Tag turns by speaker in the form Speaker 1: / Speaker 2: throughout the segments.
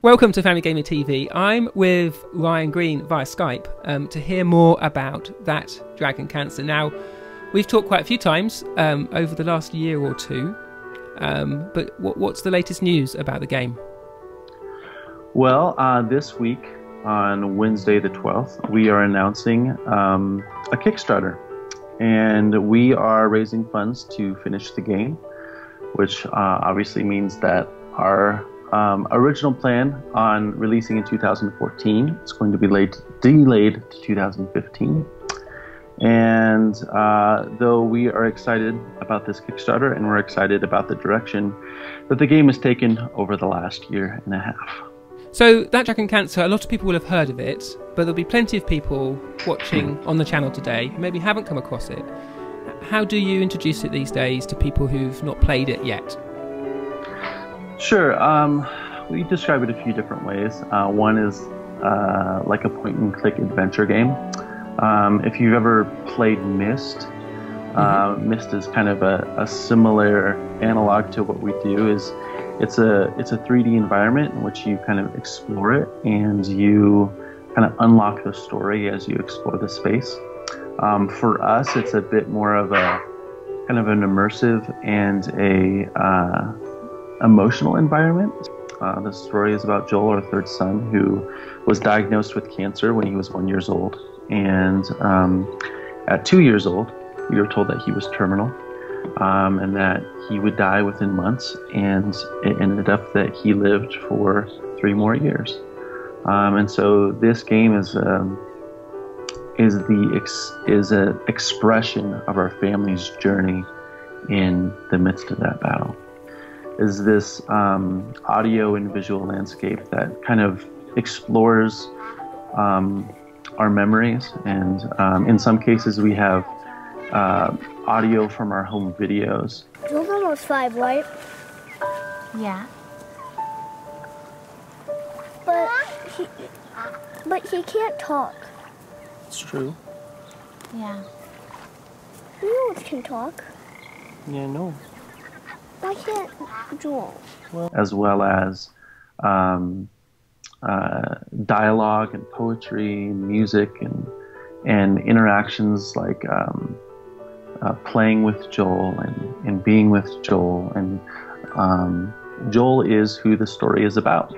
Speaker 1: Welcome to Family Gamer TV. I'm with Ryan Green via Skype to hear more about that dragon cancer. Now, we've talked quite a few times over the last year or two, but what's the latest news about the game?
Speaker 2: Well, this week on Wednesday the 12th, we are announcing a Kickstarter, and we are raising funds to finish the game, which obviously means that our original plan on releasing in 2014 is going to be delayed to 2015. And though we are excited about this Kickstarter and we're excited about the direction that the game has taken over the last year and a half.
Speaker 1: So that dragon cancer, a lot of people will have heard of it, but there'll be plenty of people watching on the channel today who maybe haven't come across it. How do you introduce it these days to people who've not played it yet?
Speaker 2: Sure. We describe it a few different ways. One is like a point-and-click adventure game. If you've ever played Myst, Myst is kind of a similar analog to what we do. It's a 3D environment in which you kind of explore it and you kind of unlock the story as you explore the space. For us, it's a bit more of a kind of an immersive and a emotional environment. The story is about Joel, our third son, who was diagnosed with cancer when he was 1 year old. And at 2 years old, we were told that he was terminal and that he would die within months. And it ended up that he lived for 3 more years. And so this game is an expression of our family's journey in the midst of that battle. Is this audio and visual landscape that kind of explores our memories, and in some cases we have audio from our home videos.
Speaker 3: Joel's almost 5, right?
Speaker 4: Yeah.
Speaker 3: But he can't talk.
Speaker 2: It's true.
Speaker 4: Yeah.
Speaker 3: You can talk.
Speaker 2: Yeah, no.
Speaker 3: Why can't Joel?
Speaker 2: As well as dialogue and poetry and music and interactions like playing with Joel and being with Joel. And Joel is who the story is about.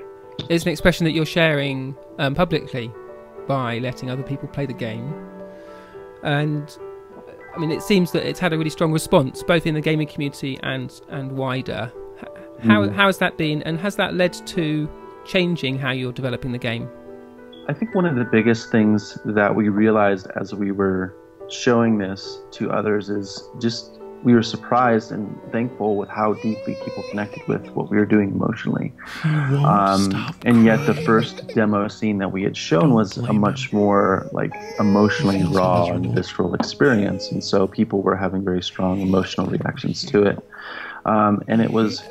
Speaker 1: It's an expression that you're sharing publicly by letting other people play the game. And I mean, it seems that it's had a really strong response, both in the gaming community and wider. How has that been, and has that led to changing how you're developing the game?
Speaker 2: I think one of the biggest things that we realized as we were showing this to others is just we were surprised and thankful with how deeply people connected with what we were doing emotionally. And yet the first demo scene that we had shown was a much more like emotionally raw and visceral experience, and so people were having very strong emotional reactions to it. And it was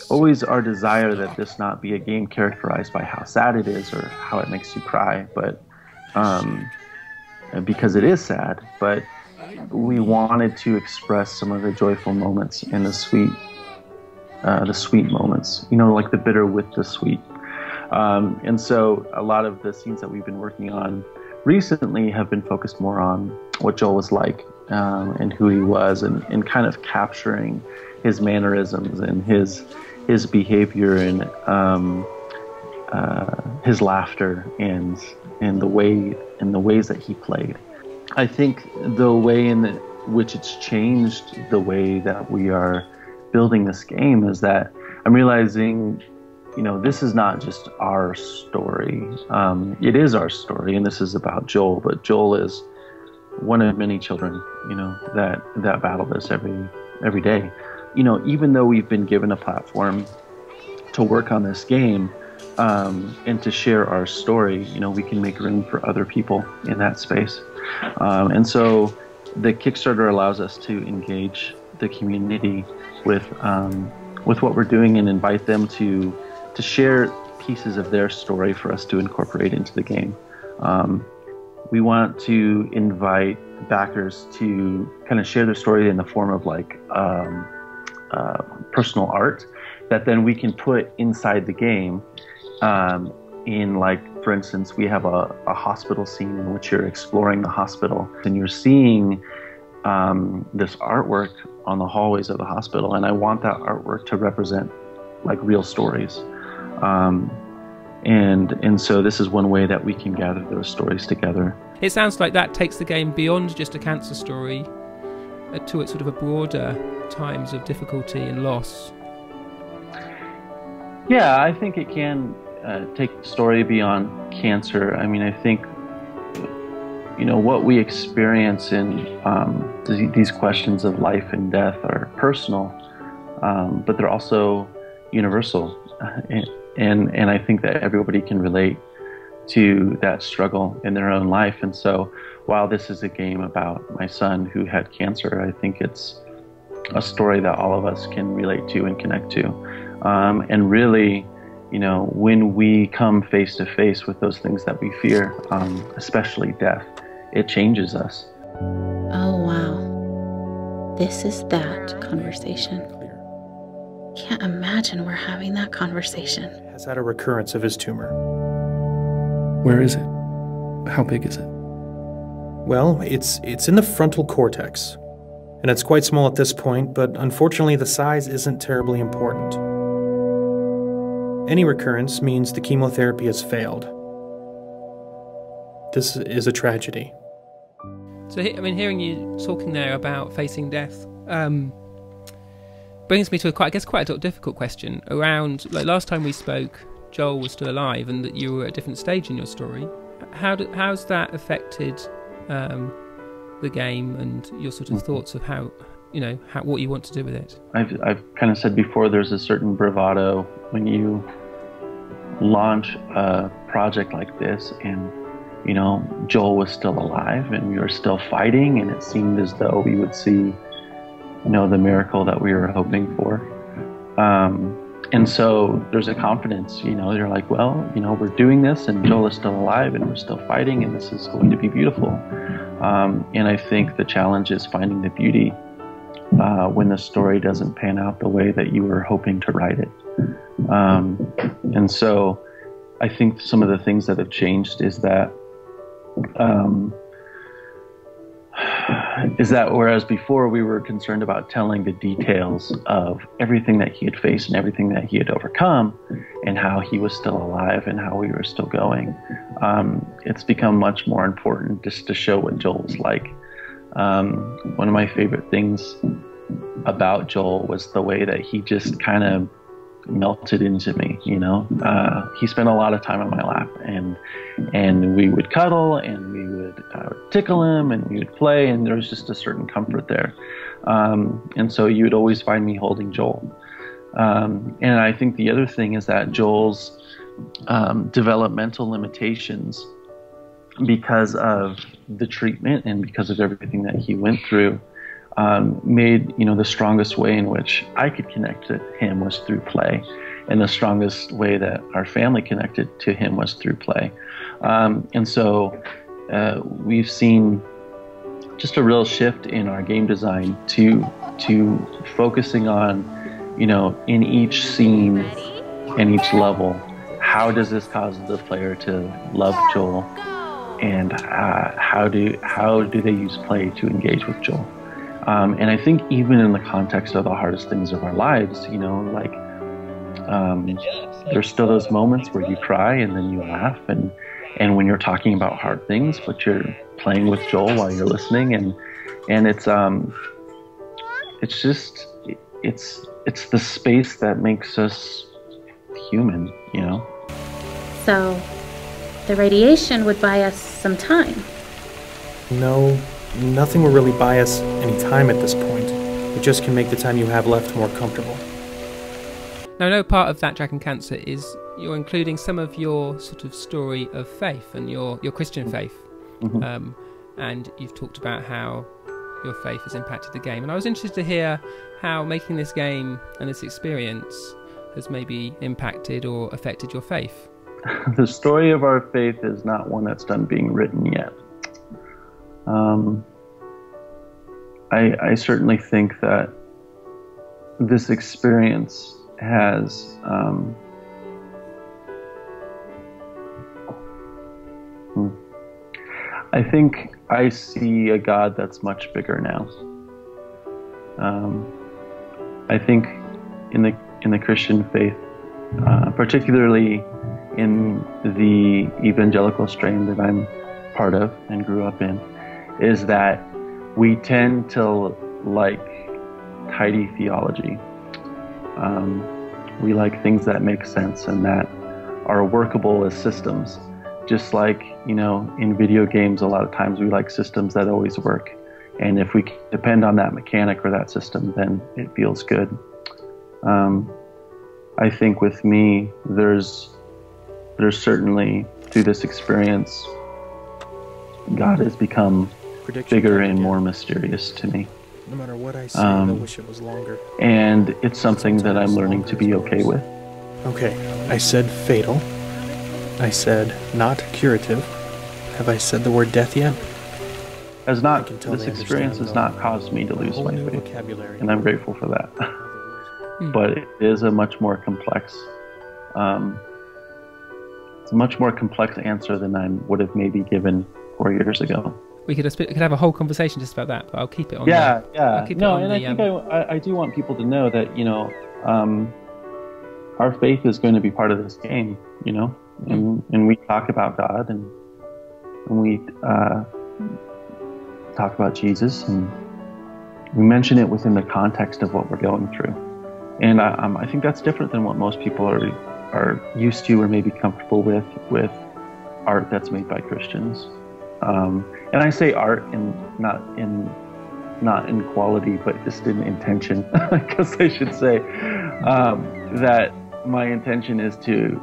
Speaker 2: always our desire that this not be a game characterized by how sad it is or how it makes you cry, but because it is sad, but we wanted to express some of the joyful moments and the sweet moments, you know, like the bitter with the sweet. And so a lot of the scenes that we've been working on recently have been focused more on what Joel was like and who he was, and kind of capturing his mannerisms and his behavior and his laughter and the ways that he played. I think the way in which it's changed the way that we are building this game is that I'm realizing, you know, this is not just our story. It is our story, and this is about Joel, but Joel is one of many children, you know, that battle this every day. You know, even though we've been given a platform to work on this game and to share our story, you know, we can make room for other people in that space. And so the Kickstarter allows us to engage the community with what we're doing and invite them to share pieces of their story for us to incorporate into the game. We want to invite backers to kind of share their story in the form of like personal art that then we can put inside the game In, like, for instance, we have a hospital scene in which you're exploring the hospital and you're seeing this artwork on the hallways of the hospital, and I want that artwork to represent like real stories. And so this is one way that we can gather those stories together.
Speaker 1: It sounds like that takes the game beyond just a cancer story to sort of a broader times of difficulty and loss.
Speaker 2: Yeah, I think it can take the story beyond cancer. I mean, I think, you know, what we experience in these questions of life and death are personal, but they're also universal. And I think that everybody can relate to that struggle in their own life. And so while this is a game about my son who had cancer, I think it's a story that all of us can relate to and connect to. And really, you know, when we come face to face with those things that we fear, especially death, it changes us.
Speaker 5: Oh, wow. This is that conversation. Can't imagine we're having that conversation.
Speaker 6: Has had a recurrence of his tumor.
Speaker 7: Where is it? How big is it?
Speaker 6: Well, it's in the frontal cortex. And it's quite small at this point, but unfortunately the size isn't terribly important. Any recurrence means the chemotherapy has failed. This is a tragedy.
Speaker 1: So, I mean, hearing you talking there about facing death brings me to quite a difficult question around, like, last time we spoke, Joel was still alive and that you were at a different stage in your story. How's that affected the game and your sort of thoughts of how, you know, what you want to do with it?
Speaker 2: I've kind of said before, there's a certain bravado when you launch a project like this, and you know, Joel was still alive and we were still fighting, and it seemed as though we would see, you know, the miracle that we were hoping for. And so there's a confidence, you know, you're like, well, you know, we're doing this and Joel is still alive and we're still fighting and this is going to be beautiful. And I think the challenge is finding the beauty when the story doesn't pan out the way that you were hoping to write it. And so I think some of the things that have changed is that whereas before we were concerned about telling the details of everything that he had faced and everything that he had overcome and how he was still alive and how we were still going, it's become much more important just to show what Joel was like. One of my favorite things about Joel was the way that he just kind of melted into me, you know. He spent a lot of time on my lap, and we would cuddle and we would tickle him and we would play, and there was just a certain comfort there. And so you would always find me holding Joel. And I think the other thing is that Joel's developmental limitations, because of the treatment and because of everything that he went through, made, you know, the strongest way in which I could connect to him was through play, and the strongest way that our family connected to him was through play. And so we've seen just a real shift in our game design to focusing on, you know, in each scene and each level, how does this cause the player to love Joel, and how do they use play to engage with Joel. And I think even in the context of the hardest things of our lives, you know, like there's still those moments where you cry and then you laugh, and when you're talking about hard things, but you're playing with Joel while you're listening, and it's the space that makes us human, you know.
Speaker 5: So the radiation would buy us some time.
Speaker 6: No, nothing will really buy us any time at this point. It just can make the time you have left more comfortable.
Speaker 1: Now, I know part of that Dragon Cancer is you're including some of your sort of story of faith and your Christian faith. Mm-hmm. And you've talked about how your faith has impacted the game. And I was interested to hear how making this game and this experience has maybe impacted or affected your faith.
Speaker 2: The story of our faith is not one that's done being written yet. I certainly think that this experience has I think I see a God that's much bigger now. I think in the Christian faith, particularly in the evangelical strain that I'm part of and grew up in, is that we tend to like tidy theology. We like things that make sense and that are workable as systems. Just like, in video games, a lot of times we like systems that always work. And if we depend on that mechanic or that system, then it feels good. I think with me, there's certainly, through this experience, God has become bigger and more mysterious to me.
Speaker 6: No matter what I say, I wish it was longer.
Speaker 2: And it's something that I'm learning to be okay with.
Speaker 6: Okay, I said fatal. I said not curative. Have I said the word death yet?
Speaker 2: This experience has not caused me to lose my faith, and I'm grateful for that. But it is a much more complex, it's a much more complex answer than I would have maybe given 4 years ago.
Speaker 1: We could have a whole conversation just about that, but I'll keep it on.
Speaker 2: Yeah.
Speaker 1: I think
Speaker 2: I do want people to know that our faith is going to be part of this game, and we talk about God and we talk about Jesus, and we mention it within the context of what we're going through. And I think that's different than what most people are used to or maybe comfortable with art that's made by Christians. And I say art not in quality, but just in intention. I guess I should say that my intention is to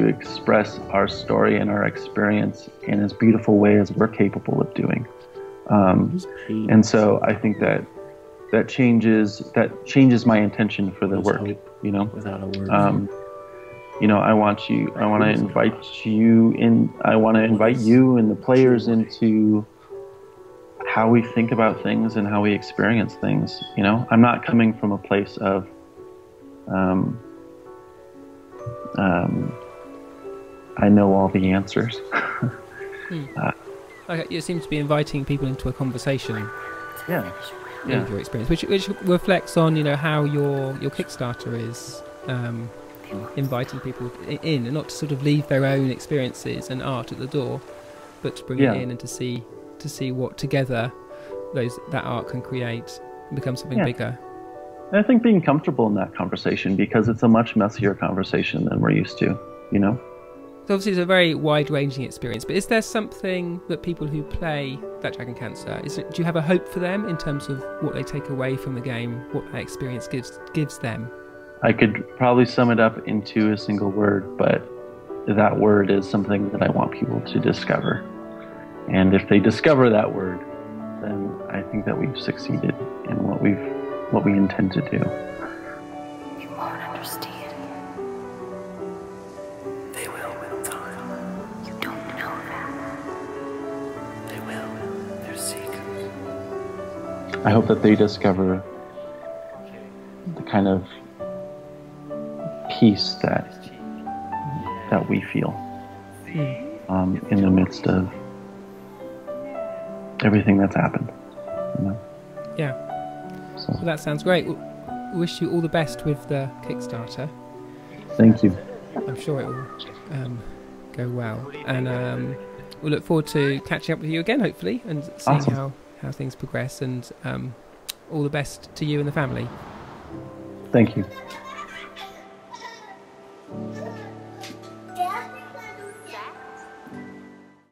Speaker 2: express our story and our experience in as beautiful way as we're capable of doing. And so I think that changes my intention for the work.
Speaker 7: Without a word.
Speaker 2: I want to invite you and the players into how we think about things and how we experience things. I'm not coming from a place of I know all the answers.
Speaker 1: You seem to be inviting people into a conversation.
Speaker 2: Yeah.
Speaker 1: With your experience, which reflects on how your Kickstarter is inviting people in, and not to sort of leave their own experiences and art at the door, but to bring it in and to see what together that art can create and become something bigger.
Speaker 2: And I think being comfortable in that conversation, because it's a much messier conversation than we're used to.
Speaker 1: So obviously it's a very wide-ranging experience, but is there something that people who play That Dragon Cancer, do you have a hope for them in terms of what they take away from the game, what that experience gives them?
Speaker 2: I could probably sum it up into a single word, but that word is something that I want people to discover. And if they discover that word, then I think that we've succeeded in what we intend to do.
Speaker 8: You won't understand. They will with time. You don't know that. They will. They're seekers.
Speaker 2: I hope that they discover the kind of peace that we feel in the midst of everything that's happened.
Speaker 1: Yeah. So. Well, that sounds great. We wish you all the best with the Kickstarter.
Speaker 2: Thank you.
Speaker 1: I'm sure it will go well, and we'll look forward to catching up with you again, hopefully, and seeing how things progress. And all the best to you and the family.
Speaker 2: Thank you.